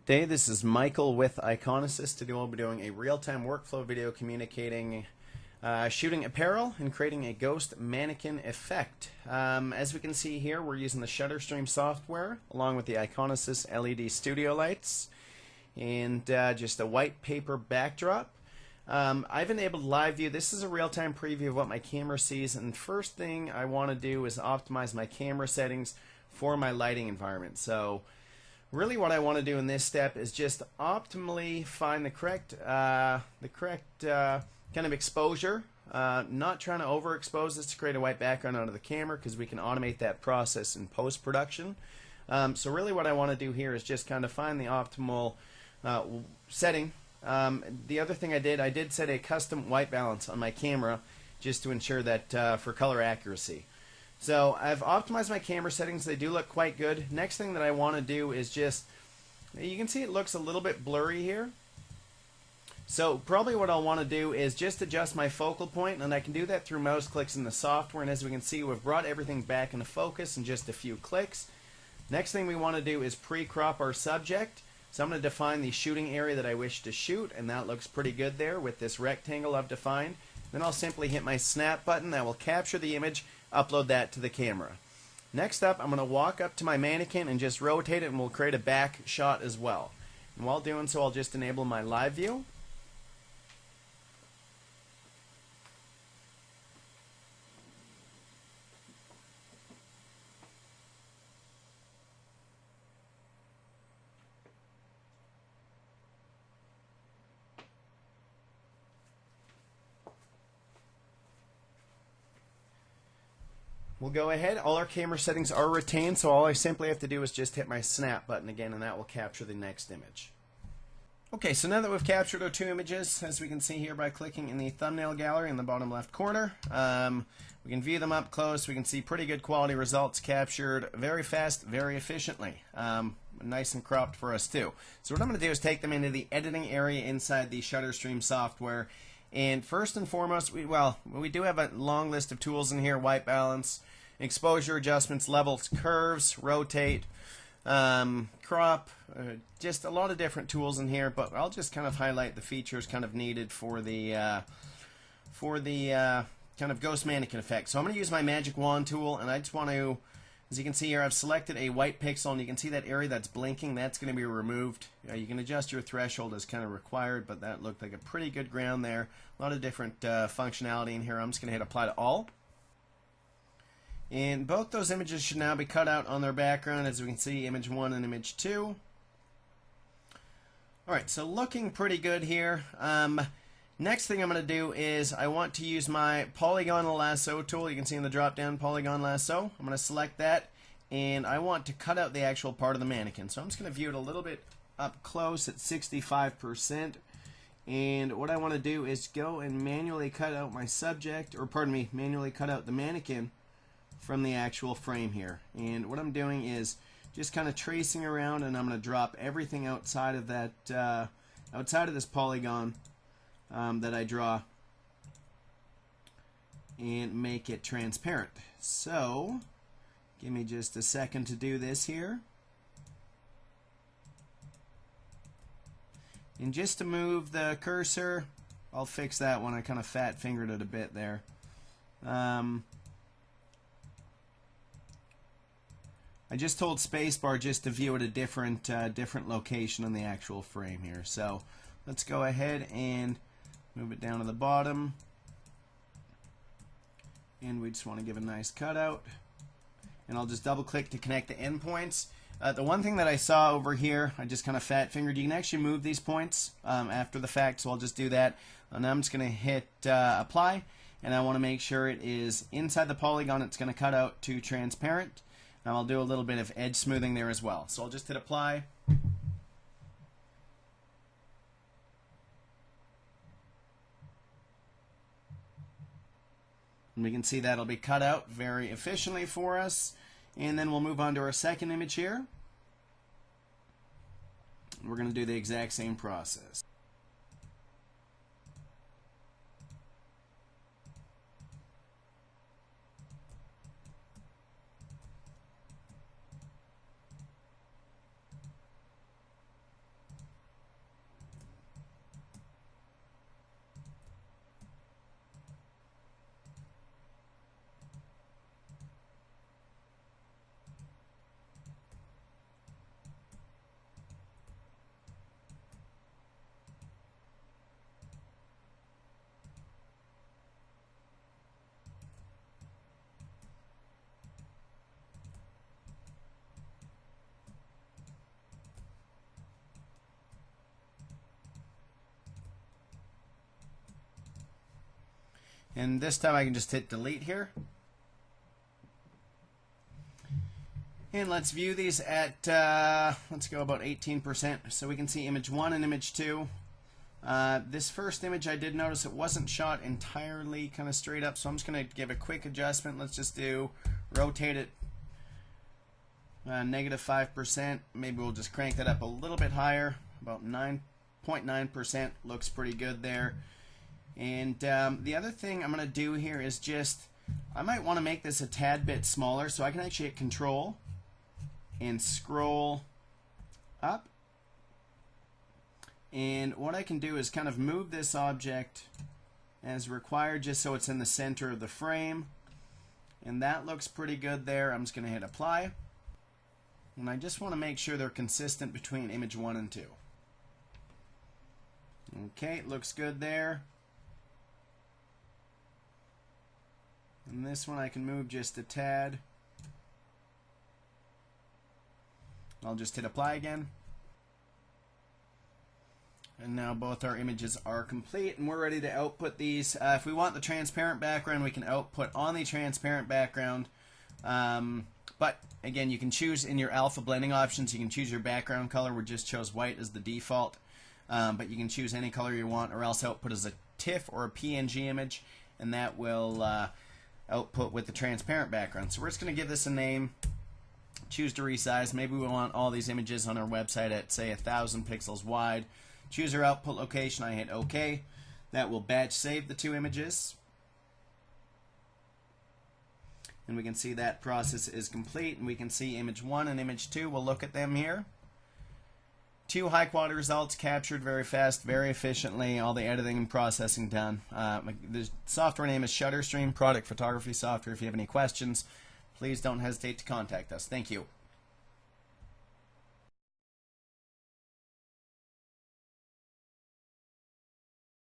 Today, this is Michael with Iconasys. Today we'll be doing a real-time workflow video communicating shooting apparel and creating a ghost mannequin effect. As we can see here, we're using the Shutterstream software along with the Iconasys LED studio lights and just a white paper backdrop. I've enabled live view. This is a real-time preview of what my camera sees, and first thing I want to do is optimize my camera settings for my lighting environment. So really what I want to do in this step is just optimally find the correct kind of exposure, not trying to overexpose this to create a white background onto the camera, because we can automate that process in post-production. So really what I want to do here is just kind of find the optimal setting. The other thing I did set a custom white balance on my camera just to ensure that for color accuracy. So I've optimized my camera settings. They do look quite good. Next thing that I want to do is just, you can see it looks a little bit blurry here. So probably what I'll want to do is just adjust my focal point, and I can do that through mouse clicks in the software. And as we can see, we've brought everything back into focus in just a few clicks. Next thing we want to do is pre-crop our subject. So I'm going to define the shooting area that I wish to shoot, and that looks pretty good there with this rectangle I've defined. Then I'll simply hit my snap button. That will capture the image, upload that to the camera. Next up, I'm going to walk up to my mannequin and just rotate it, and we'll create a back shot as well. And while doing so, I'll just enable my live view. We'll go ahead. All our camera settings are retained, so all I simply have to do is just hit my snap button again, and that will capture the next image. Okay, so now that we've captured our two images, as we can see here by clicking in the thumbnail gallery in the bottom left corner, we can view them up close. We can see pretty good quality results captured very fast, very efficiently. Nice and cropped for us too. So what I'm going to do is take them into the editing area inside the Shutterstream software. And first and foremost, we do have a long list of tools in here: white balance, exposure adjustments, levels, curves, rotate, crop, just a lot of different tools in here. But I'll just kind of highlight the features kind of needed for the kind of ghost mannequin effect. So I'm going to use my magic wand tool, and I just want to, as you can see here, I've selected a white pixel, and you can see that area that's blinking, that's going to be removed. You can adjust your threshold as kind of required, but that looked like a pretty good ground there. A lot of different functionality in here. I'm just going to hit apply to all. And both those images should now be cut out on their background, as we can see, image 1 and image 2. Alright, so looking pretty good here. Next thing I'm going to do is I want to use my Polygonal Lasso tool. You can see in the drop down Polygon Lasso. I'm going to select that, and I want to cut out the actual part of the mannequin. So I'm just going to view it a little bit up close at 65%. And what I want to do is go and manually cut out my subject, or pardon me, manually cut out the mannequin from the actual frame here. And what I'm doing is just kind of tracing around, and I'm going to drop everything outside of that, outside of this polygon that I draw, and make it transparent. So give me just a second to do this here. And just to move the cursor, I'll fix that one. I kind of fat fingered it a bit there. I just hold spacebar just to view at a different location on the actual frame here. So let's go ahead and move it down to the bottom, and we just want to give a nice cutout, and I'll just double click to connect the endpoints. The one thing that I saw over here, I just kind of fat fingered, you can actually move these points after the fact, so I'll just do that. And I'm just going to hit apply, and I want to make sure it is inside the polygon. It's going to cut out to transparent. Now I'll do a little bit of edge smoothing there as well. So I'll just hit apply. And we can see that'll be cut out very efficiently for us. And then we'll move on to our second image here. We're going to do the exact same process. And this time I can just hit delete here. And let's view these at, let's go about 18%, so we can see image 1 and image 2. This first image, I did notice it wasn't shot entirely kind of straight up, so I'm just going to give a quick adjustment. Let's just rotate it -5%. Maybe we'll just crank that up a little bit higher, about 9.9%. Looks pretty good there. And the other thing I'm going to do here is I might want to make this a tad bit smaller, so I can actually hit Control and scroll up. And what I can do is kind of move this object as required, just so it's in the center of the frame. And that looks pretty good there. I'm just going to hit apply. And I just want to make sure they're consistent between image 1 and 2. Okay, it looks good there. And this one I can move just a tad. I'll just hit apply again. And now both our images are complete, and we're ready to output these. If we want the transparent background, we can output on the transparent background. But again, you can choose in your alpha blending options, you can choose your background color. We just chose white as the default. But you can choose any color you want, or else output as a TIFF or a PNG image, and that will output with the transparent background. So we're just going to give this a name. Choose to resize. Maybe we want all these images on our website at, say, 1,000 pixels wide. Choose our output location. I hit OK. That will batch save the 2 images. And we can see that process is complete. And we can see image 1 and image 2. We'll look at them here. 2 high quality results captured very fast, very efficiently. All the editing and processing done. The software name is ShutterStream, product photography software. If you have any questions, please don't hesitate to contact us. Thank you.